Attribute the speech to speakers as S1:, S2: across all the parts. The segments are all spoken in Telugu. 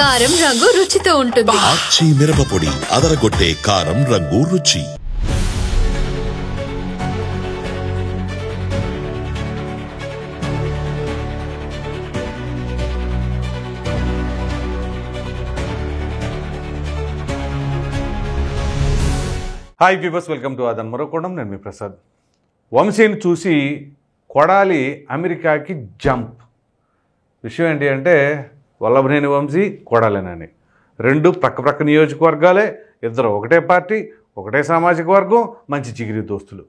S1: కారం రంగు రుచితో ఉంటుంది.
S2: ఆచి మిరపపొడి అదరగొట్టే కారం రంగు రుచి.
S3: Hi viewers, welcome to Aadhan మరోకోణం. నేను మీ ప్రసాద్. వంశీని చూసి కొడాలి అమెరికాకి జంప్. విషయం ఏంటి అంటే వల్లభనేని వంశీ, కొడాలినాని రెండు ప్రక్క నియోజకవర్గాలే, ఇద్దరు ఒకటే పార్టీ, ఒకటే సామాజిక వర్గం, మంచి చిగిరి దోస్తులు.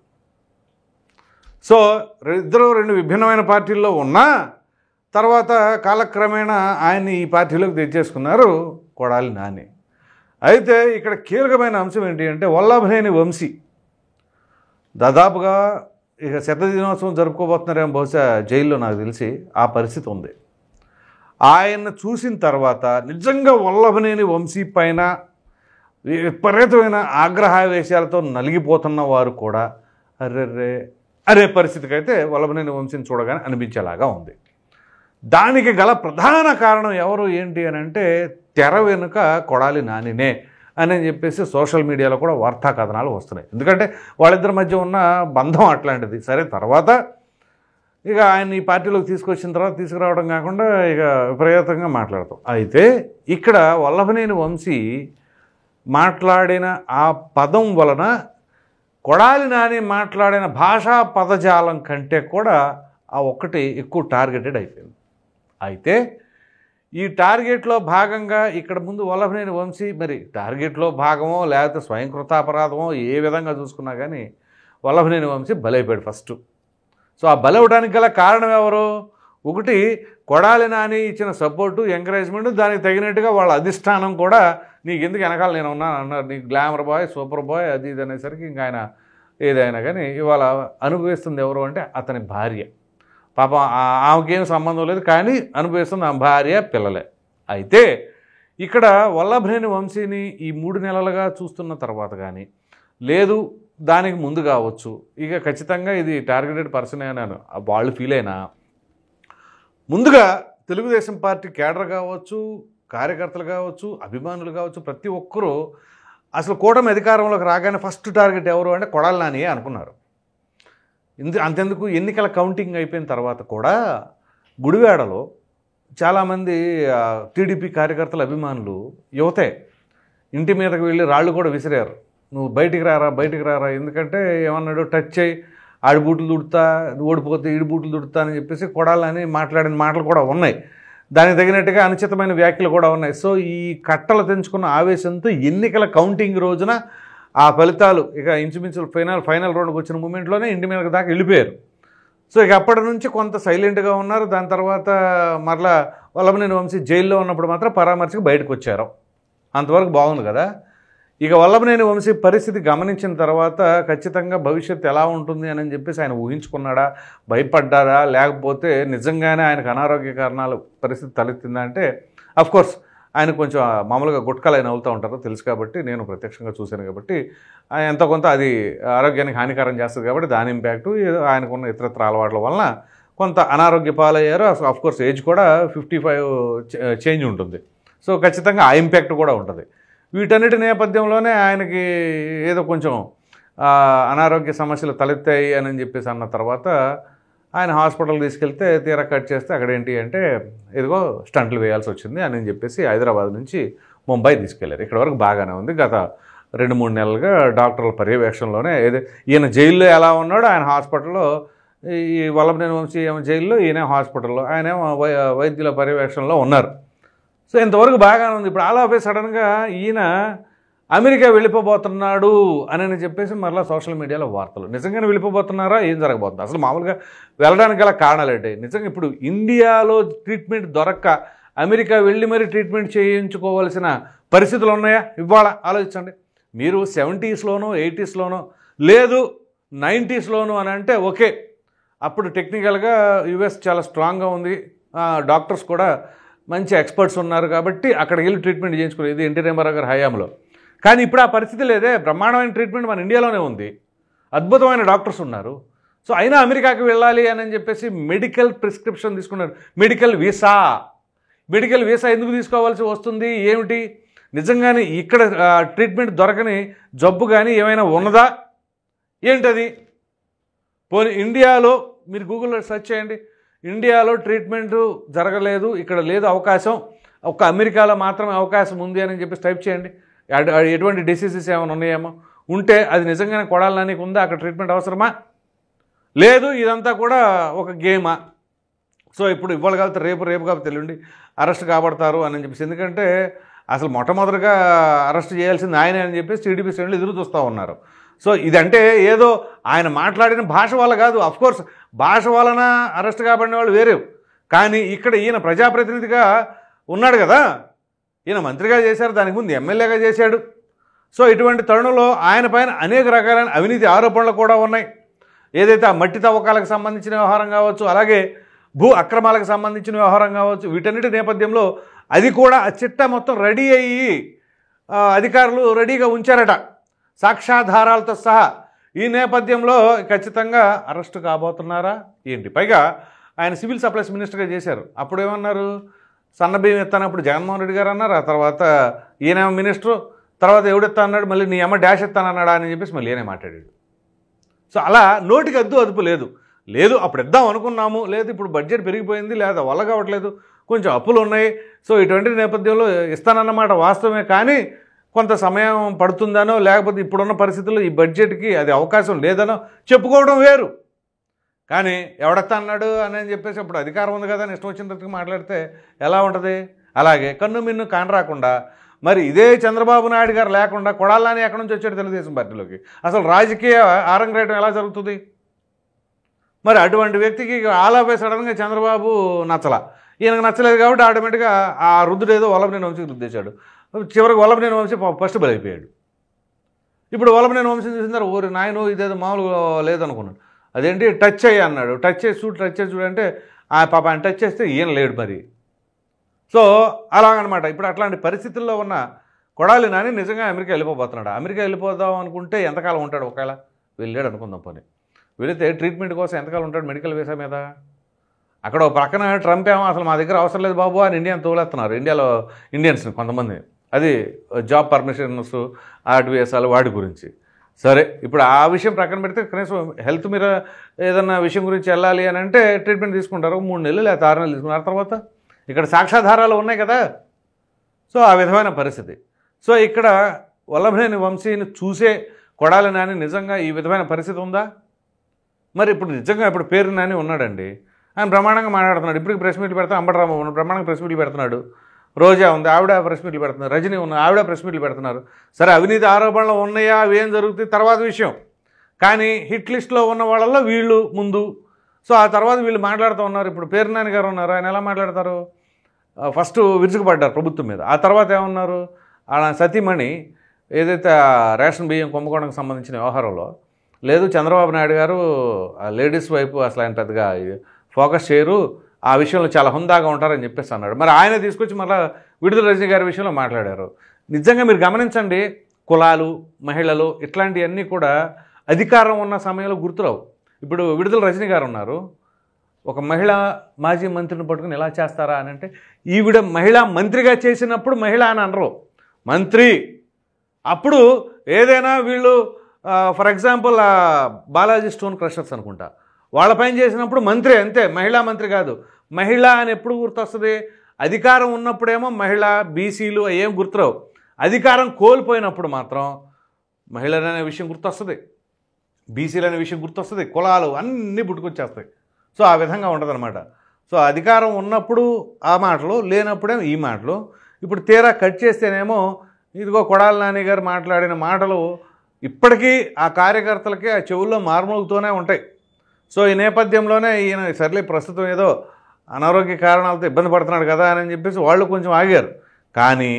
S3: సో ఇద్దరు రెండు విభిన్నమైన పార్టీల్లో ఉన్నా తర్వాత కాలక్రమేణా ఆయన్ని ఈ పార్టీలోకి తెచ్చేసుకున్నారు కొడాలి నాని. అయితే ఇక్కడ కీలకమైన అంశం ఏంటి అంటే వల్లభనేని వంశీ దాదాపుగా ఇక శతదినోత్సవం జరుపుకోబోతున్నారేమో బహుశా జైల్లో, నాకు తెలిసి ఆ పరిస్థితి ఉంది. ఆయన చూసిన తర్వాత నిజంగా వల్లభనేని వంశీ పైన విపరీతమైన ఆగ్రహావేశాలతో నలిగిపోతున్న వారు కూడా అరే పరిస్థితికి అయితే వల్లభనేని వంశీని చూడగానే అనిపించేలాగా ఉంది. దానికి గల ప్రధాన కారణం ఎవరు ఏంటి అని అంటే తెర వెనుక కొడాలి నానినే అని చెప్పేసి సోషల్ మీడియాలో కూడా వార్తా కథనాలు వస్తున్నాయి. ఎందుకంటే వాళ్ళిద్దరి మధ్య ఉన్న బంధం అట్లాంటిది. సరే, తర్వాత ఇక ఆయన ఈ పార్టీలోకి తీసుకొచ్చిన తర్వాత తీసుకురావడం కాకుండా ఇక విపరీతంగా మాట్లాడతాం. అయితే ఇక్కడ వల్లభనేని వంశీ మాట్లాడిన ఆ పదం వలన కొడాలి నాని మాట్లాడిన భాషా పదజాలం కంటే కూడా ఆ ఒక్కటి ఎక్కువ టార్గెటెడ్ అయిపోయింది. అయితే ఈ టార్గెట్లో భాగంగా ఇక్కడ ముందు వల్లభనేని వంశీ మరి టార్గెట్లో భాగమో లేకపోతే స్వయంకృతాపరాధమో ఏ విధంగా చూసుకున్నా కానీ వల్లభనేని వంశీ బలైపోయాడు ఫస్ట్. సో ఆ బలవడానికి గల కారణం ఎవరు? ఒకటి కొడాలి నాని ఇచ్చిన సపోర్టు, ఎంకరేజ్మెంట్, దానికి తగినట్టుగా వాళ్ళ అధిష్టానం కూడా నీకు ఎందుకు వెనకాల నేను ఉన్నాను అన్నారు. నీకు గ్లామర్ బాయ్, సూపర్ బాయ్, అది ఇది అనేసరికి ఇంకా ఆయన ఏదైనా కానీ ఇవాళ అనుభవిస్తుంది ఎవరు అంటే అతని భార్య. పాపం ఆమెకేం సంబంధం లేదు, కానీ అనుభవిస్తుంది ఆమె భార్య, పిల్లలే. అయితే ఇక్కడ వల్లభనేని వంశీని ఈ 3 నెలలుగా చూస్తున్న తర్వాత కానీ లేదు దానికి ముందు కావచ్చు, ఇక ఖచ్చితంగా ఇది టార్గెటెడ్ పర్సనే అని వాళ్ళు ఫీల్ అయినా ముందుగా తెలుగుదేశం పార్టీ కేడర్ కావచ్చు, కార్యకర్తలు కావచ్చు, అభిమానులు కావచ్చు, ప్రతి ఒక్కరూ అసలు కూటమి అధికారంలోకి రాగానే ఫస్ట్ టార్గెట్ ఎవరు అంటే కొడాలి నానియే అనుకున్నారు. అంతెందుకు ఎన్నికల కౌంటింగ్ అయిపోయిన తర్వాత కూడా గుడివాడలో చాలామంది టీడీపీ కార్యకర్తల అభిమానులు యువతే ఇంటి మీదకి వెళ్ళి రాళ్ళు కూడా విసిరారు. నువ్వు బయటికి రారా, ఎందుకంటే ఏమన్నాడు, టచ్ చేయి, ఆడి బూట్లు దుడుతా, ఓడిపోతే ఈడి బూట్లు దుడుతా అని చెప్పేసి కొడాలని మాట్లాడిన మాటలు కూడా ఉన్నాయి. దానికి తగినట్టుగా అనుచితమైన వ్యాఖ్యలు కూడా ఉన్నాయి. సో ఈ కట్టలు తెంచుకున్న ఆవేశంతో ఎన్నికల కౌంటింగ్ రోజున ఆ ఫలితాలు ఇక ఇంచుమించు ఫైనల్ రౌండ్కి వచ్చిన మూమెంట్లోనే ఇంటి మీదకి దాకా వెళ్ళిపోయారు. సో ఇక అప్పటి నుంచి కొంత సైలెంట్గా ఉన్నారు. దాని తర్వాత మరలా వల్లభనేని వంశీ జైల్లో ఉన్నప్పుడు మాత్రం పరామర్శకు బయటకు వచ్చారు. అంతవరకు బాగుంది కదా. ఇక వల్లభనేని వంశీ పరిస్థితి గమనించిన తర్వాత ఖచ్చితంగా భవిష్యత్తు ఎలా ఉంటుంది అని చెప్పేసి ఆయన ఊహించుకున్నాడా, భయపడ్డారా, లేకపోతే నిజంగానే ఆయనకు అనారోగ్య కారణాలు పరిస్థితి తలెత్తిందా అంటే అఫ్కోర్స్ ఆయన కొంచెం మామూలుగా గుట్కాలు ఆయన అవుతూ ఉంటారు తెలుసు కాబట్టి, నేను ప్రత్యక్షంగా చూశాను కాబట్టి ఎంతో కొంత అది ఆరోగ్యానికి హానికరం చేస్తుంది కాబట్టి దాని ఇంపాక్టు, ఆయనకున్న ఇతరత్ర అలవాట్ల వలన కొంత అనారోగ్య పాలయ్యారు. అఫ్కోర్స్ ఏజ్ కూడా 55 చేంజ్ ఉంటుంది. సో ఖచ్చితంగా ఆ ఇంపాక్ట్ కూడా ఉంటుంది. వీటన్నిటి నేపథ్యంలోనే ఆయనకి ఏదో కొంచెం అనారోగ్య సమస్యలు తలెత్తాయి అని చెప్పేసి అన్న తర్వాత ఆయన హాస్పిటల్ తీసుకెళ్తే తీరా కట్ చేస్తే అక్కడ ఏంటి అంటే ఇదిగో స్టంట్లు వేయాల్సి వచ్చింది అని చెప్పేసి హైదరాబాద్ నుంచి ముంబై తీసుకెళ్లారు. ఇక్కడ వరకు బాగానే ఉంది. గత 2-3 నెలలుగా డాక్టర్ల పర్యవేక్షణలోనే ఈయన జైల్లో ఎలా ఉన్నాడో ఆయన హాస్పిటల్లో, ఈ వల్లభనేని వంశీ ఏమో జైల్లో, ఈయన హాస్పిటల్లో, ఆయన ఏమో వైద్యుల పర్యవేక్షణలో ఉన్నారు. సో ఇంతవరకు బాగానే ఉంది. ఇప్పుడు ఆల్ ఆఫ్ ఏ సడన్గా ఈయన అమెరికా వెళ్ళిపోబోతున్నాడు అని చెప్పేసి మరలా సోషల్ మీడియాలో వార్తలు. నిజంగానే వెళ్ళిపోబోతున్నారా, ఏం జరగబోతుంది, అసలు మామూలుగా వెళ్ళడానికి గల కారణాలు ఏంటి? నిజంగా ఇప్పుడు ఇండియాలో ట్రీట్మెంట్ దొరక్క అమెరికా వెళ్ళి మరి ట్రీట్మెంట్ చేయించుకోవాల్సిన పరిస్థితులు ఉన్నాయా ఇవాళ? ఆలోచించండి. మీరు 70s, 80s లేదు 90s అని అంటే ఓకే, అప్పుడు టెక్నికల్గా యుఎస్ చాలా స్ట్రాంగ్గా ఉంది, డాక్టర్స్ కూడా మంచి ఎక్స్పర్ట్స్ ఉన్నారు కాబట్టి అక్కడికి వెళ్ళి ట్రీట్మెంట్ చేయించుకునేది, ఇది ఎన్టీ రామారావు గారి హయాంలో. కానీ ఇప్పుడు ఆ పరిస్థితి లేదే. బ్రహ్మాండమైన ట్రీట్మెంట్ మన ఇండియాలోనే ఉంది, అద్భుతమైన డాక్టర్స్ ఉన్నారు. సో అయినా అమెరికాకి వెళ్ళాలి అని చెప్పేసి మెడికల్ ప్రిస్క్రిప్షన్ తీసుకున్నారు, మెడికల్ వీసా. మెడికల్ వీసా ఎందుకు తీసుకోవాల్సి వస్తుంది, ఏమిటి, నిజంగానే ఇక్కడ ట్రీట్మెంట్ దొరకని జబ్బు కానీ ఏమైనా ఉన్నదా ఏంటది? పోనీ ఇండియాలో మీరు గూగుల్లో సెర్చ్ చేయండి, ఇండియాలో ట్రీట్మెంట్ జరగలేదు, ఇక్కడ లేదు అవకాశం, ఒక్క అమెరికాలో మాత్రమే అవకాశం ఉంది అని చెప్పి టైప్ చేయండి. ఎటువంటి డిసీజెస్ ఏమైనా ఉన్నాయేమో, ఉంటే అది నిజంగానే కొడాలి నానికి ఉందా, అక్కడ ట్రీట్మెంట్ అవసరమా, లేదు ఇదంతా కూడా ఒక గేమా? సో ఇప్పుడు ఇవాళ కాబట్టి రేపు కాబట్టి తెలియండి అరెస్ట్ కాబడతారు అని చెప్పేసి, ఎందుకంటే అసలు మొట్టమొదటిగా అరెస్ట్ చేయాల్సింది ఆయనే అని చెప్పేసి టీడీపీ శ్రేణులు ఎదురు చూస్తూ ఉన్నారు. సో ఇదంటే ఏదో ఆయన మాట్లాడిన భాష వల్ల కాదు, అఫ్కోర్స్ భాష వలన అరెస్ట్ కాబడిన వాళ్ళు వేరే, కానీ ఇక్కడ ఈయన ప్రజాప్రతినిధిగా ఉన్నాడు కదా, ఈయన మంత్రిగా చేశారు, దానికి ముందు ఎమ్మెల్యేగా చేశాడు. సో ఇటువంటి తరుణంలో ఆయన పైన అనేక రకాలైన అవినీతి ఆరోపణలు కూడా ఉన్నాయి. ఏదైతే ఆ మట్టి తవ్వకాలకు సంబంధించిన వ్యవహారం కావచ్చు, అలాగే భూ అక్రమాలకు సంబంధించిన వ్యవహారం కావచ్చు, వీటన్నిటి నేపథ్యంలో అది కూడా ఆ చిట్టా మొత్తం రెడీ అయ్యి అధికారులు రెడీగా ఉంచారట సాక్ష్యాధారాలతో సహా. ఈ నేపథ్యంలో ఖచ్చితంగా అరెస్టు కాబోతున్నారా ఏంటి? పైగా ఆయన సివిల్ సప్లైస్ మినిస్టర్గా చేశారు, అప్పుడు ఏమన్నారు, సన్నబియ్యం ఎత్తానప్పుడు జగన్మోహన్ రెడ్డి గారు అన్నారు, ఆ తర్వాత ఈయన మినిస్టరు, తర్వాత ఎవడెత్తా అన్నాడు, మళ్ళీ నీ అమ్మ డాష్ ఎత్తానన్నాడా అని చెప్పేసి మళ్ళీ ఈయనే మాట్లాడాడు. సో అలా నోటికి అదుపు లేదు అప్పుడు ఇద్దాం అనుకున్నాము, లేదు ఇప్పుడు బడ్జెట్ పెరిగిపోయింది, లేదా వల్ల కావట్లేదు, కొంచెం అప్పులు ఉన్నాయి, సో ఇటువంటి నేపథ్యంలో ఇస్తానన్నమాట వాస్తవమే, కానీ కొంత సమయం పడుతుందనో లేకపోతే ఇప్పుడున్న పరిస్థితుల్లో ఈ బడ్జెట్కి అది అవకాశం లేదనో చెప్పుకోవడం వేరు. కానీ ఎవడెత్తా అన్నాడు అని చెప్పేసి అప్పుడు అధికారం ఉంది కదా అని ఇష్టం వచ్చినందుకు మాట్లాడితే ఎలా ఉంటుంది? అలాగే కన్ను మిన్ను కానరాకుండా మరి ఇదే చంద్రబాబు నాయుడు గారు లేకుండా కొడాలి నాని ఎక్కడి నుంచి వచ్చాడు తెలుగుదేశం పార్టీలోకి? అసలు రాజకీయ ఆరంగేయడం ఎలా జరుగుతుంది? మరి అటువంటి వ్యక్తికి ఆలాపే సడన్గా చంద్రబాబు నచ్చలా, ఈయనకు నచ్చలేదు కాబట్టి ఆటోమేటిక్గా ఆ రుద్దుడు ఏదో వల్లభనేని వంశీకి రుద్దేశాడు. చివరికి వల్లభనేని వంశీ ఫస్ట్ బలైపోయాడు. ఇప్పుడు వల్లభనేని వంశీ చూసిన ఊరి నాయన ఇదేదో మామూలుగా లేదనుకున్నాడు, అదేంటి టచ్ అయ్యి అన్నాడు, టచ్ చేసి చూడంటే ఆ పాప ఆయన టచ్ చేస్తే ఈయన లేడు మరి. సో అలాగనమాట. ఇప్పుడు అట్లాంటి పరిస్థితుల్లో ఉన్న కొడాలి నాని నిజంగా అమెరికా వెళ్ళిపోతున్నాడు. అమెరికా వెళ్ళిపోదాం అనుకుంటే ఎంతకాలం ఉంటాడు? ఒకవేళ వెళ్ళాడు అనుకుందాం, పని వెళితే ట్రీట్మెంట్ కోసం ఎంతకాలం ఉంటాడు మెడికల్ వీసా మీద? అక్కడ ఒక పక్కన ట్రంప్ ఏమో అసలు మా దగ్గర అవసరం లేదు బాబు అని ఇండియాని తోలేస్తున్నారు, ఇండియాలో ఇండియన్స్ని కొంతమంది, అది జాబ్ పర్మిషన్స్ ఆర్ట్ వీసాలు వాటి గురించి. సరే ఇప్పుడు ఆ విషయం ప్రక్కన పెడితే కనీసం హెల్త్ మీద ఏదన్నా విషయం గురించి వెళ్ళాలి అని అంటే ట్రీట్మెంట్ తీసుకుంటారు, 3 నెలలు లేదా 6 నెలలు తీసుకున్నారు. తర్వాత ఇక్కడ సాక్ష్యాధారాలు ఉన్నాయి కదా, సో ఆ విధమైన పరిస్థితి. సో ఇక్కడ వల్లభనేని వంశీని చూసే కొడాలి నాని నిజంగా ఈ విధమైన పరిస్థితి ఉందా? మరి ఇప్పుడు నిజంగా ఇప్పుడు పేరు నాని ఉన్నాడండి, ఆయన బ్రహ్మాండంగా మాట్లాడుతున్నాడు, ఇప్పటికి ప్రెస్ మీట్లు పెడతా, అంబటరామ బ్రహ్మాండంగా ప్రెస్ మీట్లు పెడుతున్నాడు, రోజా ఉంది ఆవిడ ప్రెస్ మీట్లు పెడుతున్నారు, రజనీ ఉంది ఆవిడ ప్రెస్ మీట్లు పెడుతున్నారు. సరే అవినీతి ఆరోపణలు ఉన్నాయా, అవి ఏం జరుగుతాయి తర్వాత విషయం, కానీ హిట్ లిస్ట్లో ఉన్న వాళ్ళల్లో వీళ్ళు ముందు. సో ఆ తర్వాత వీళ్ళు మాట్లాడుతూ ఉన్నారు. ఇప్పుడు పేరు నాని గారు ఉన్నారు, ఆయన ఎలా మాట్లాడతారు? ఫస్ట్ విరుచుకుపడ్డారు ప్రభుత్వం మీద, ఆ తర్వాత ఏమన్నారు, ఆ సతీమణి ఏదైతే రేషన్ బియ్యం కుంభకోణంకి సంబంధించిన వ్యవహారంలో లేదు చంద్రబాబు నాయుడు గారు లేడీస్ వైపు అసలు ఆయన పెద్దగా ఫోకస్ చేయరు, ఆ విషయంలో చాలా హుందాగా ఉంటారని చెప్పేసి అన్నాడు. మరి ఆయన తీసుకొచ్చి మళ్ళీ విడుదల రజనీ గారి విషయంలో మాట్లాడారు. నిజంగా మీరు గమనించండి, కులాలు మహిళలు ఇట్లాంటివన్నీ కూడా అధికారం ఉన్న సమయంలో గుర్తురావు. ఇప్పుడు విడుదల రజనీ గారు ఉన్నారు, ఒక మహిళా మాజీ మంత్రిని పట్టుకుని ఎలా చేస్తారా అని అంటే, ఈవిడ మహిళా మంత్రిగా చేసినప్పుడు మహిళ అని అనరు, మంత్రి. అప్పుడు ఏదైనా వీళ్ళు for example Balaji stone crushers అనుకుంటా, వాళ్ళపైన చేసినప్పుడు మంత్రి అంతే, మహిళా మంత్రి కాదు. మహిళ అని ఎప్పుడు గుర్తొస్తుంది? అధికారం ఉన్నప్పుడేమో మహిళ, బీసీలు ఏం గుర్తురావు, అధికారం కోల్పోయినప్పుడు మాత్రం మహిళలు అనే విషయం గుర్తొస్తుంది, బీసీలు అనే విషయం గుర్తొస్తుంది, కులాలు అన్నీ పుట్టుకొచ్చేస్తాయి. సో ఆ విధంగా ఉండదన్నమాట. సో అధికారం ఉన్నప్పుడు ఆ మాటలు, లేనప్పుడేమో ఈ మాటలు. ఇప్పుడు తీరా కట్ చేస్తేనేమో ఇదిగో కొడాలి నాని గారు మాట్లాడిన మాటలు ఇప్పటికీ ఆ కార్యకర్తలకి ఆ చెవుల్లో మార్మోగుతూనే ఉంటాయి. సో ఈ నేపథ్యంలోనే ఈయన సర్లే ప్రస్తుతం ఏదో అనారోగ్య కారణాలతో ఇబ్బంది పడుతున్నాడు కదా అని చెప్పేసి వాళ్ళు కొంచెం ఆగారు, కానీ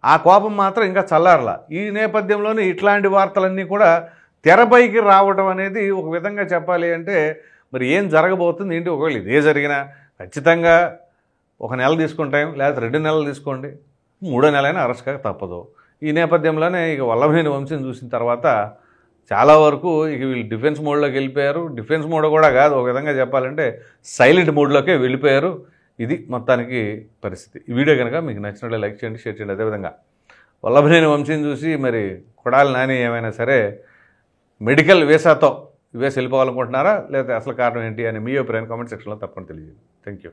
S3: ఆ కోపం మాత్రం ఇంకా చల్లారలా. ఈ నేపథ్యంలోనే ఇట్లాంటి వార్తలన్నీ కూడా తెరపైకి రావడం అనేది ఒక విధంగా చెప్పాలి అంటే మరి ఏం జరగబోతుంది ఏంటి? ఒకవేళ ఇదే జరిగినా ఖచ్చితంగా 1 నెల తీసుకుంటాం, లేకపోతే 2 నెలలు తీసుకోండి, 3వ నెలైనా అరెస్ట్ కాక తప్పదు. ఈ నేపథ్యంలోనే ఇక వల్లభనేని వంశీని చూసిన తర్వాత చాలా వరకు ఇక వీళ్ళు డిఫెన్స్ మోడ్లోకి వెళ్ళిపోయారు. డిఫెన్స్ మోడ్ కూడా కాదు, ఒక విధంగా చెప్పాలంటే సైలెంట్ మోడ్లోకే వెళ్ళిపోయారు. ఇది మొత్తానికి పరిస్థితి. ఈ వీడియో కనుక మీకు నచ్చినట్లే లైక్ చేయండి, షేర్ చేయండి. అదేవిధంగా వల్లభనేని వంశీని చూసి మరి కొడాలి నాని ఏమైనా సరే మెడికల్ వీసాతో యుఎస్ వెళ్ళిపోవాలనుకుంటున్నారా, లేదా అసలు కారణం ఏంటి అని మీ అభిప్రాయం కామెంట్ సెక్షన్లో తప్పకుండా తెలియజేయండి. Thank you.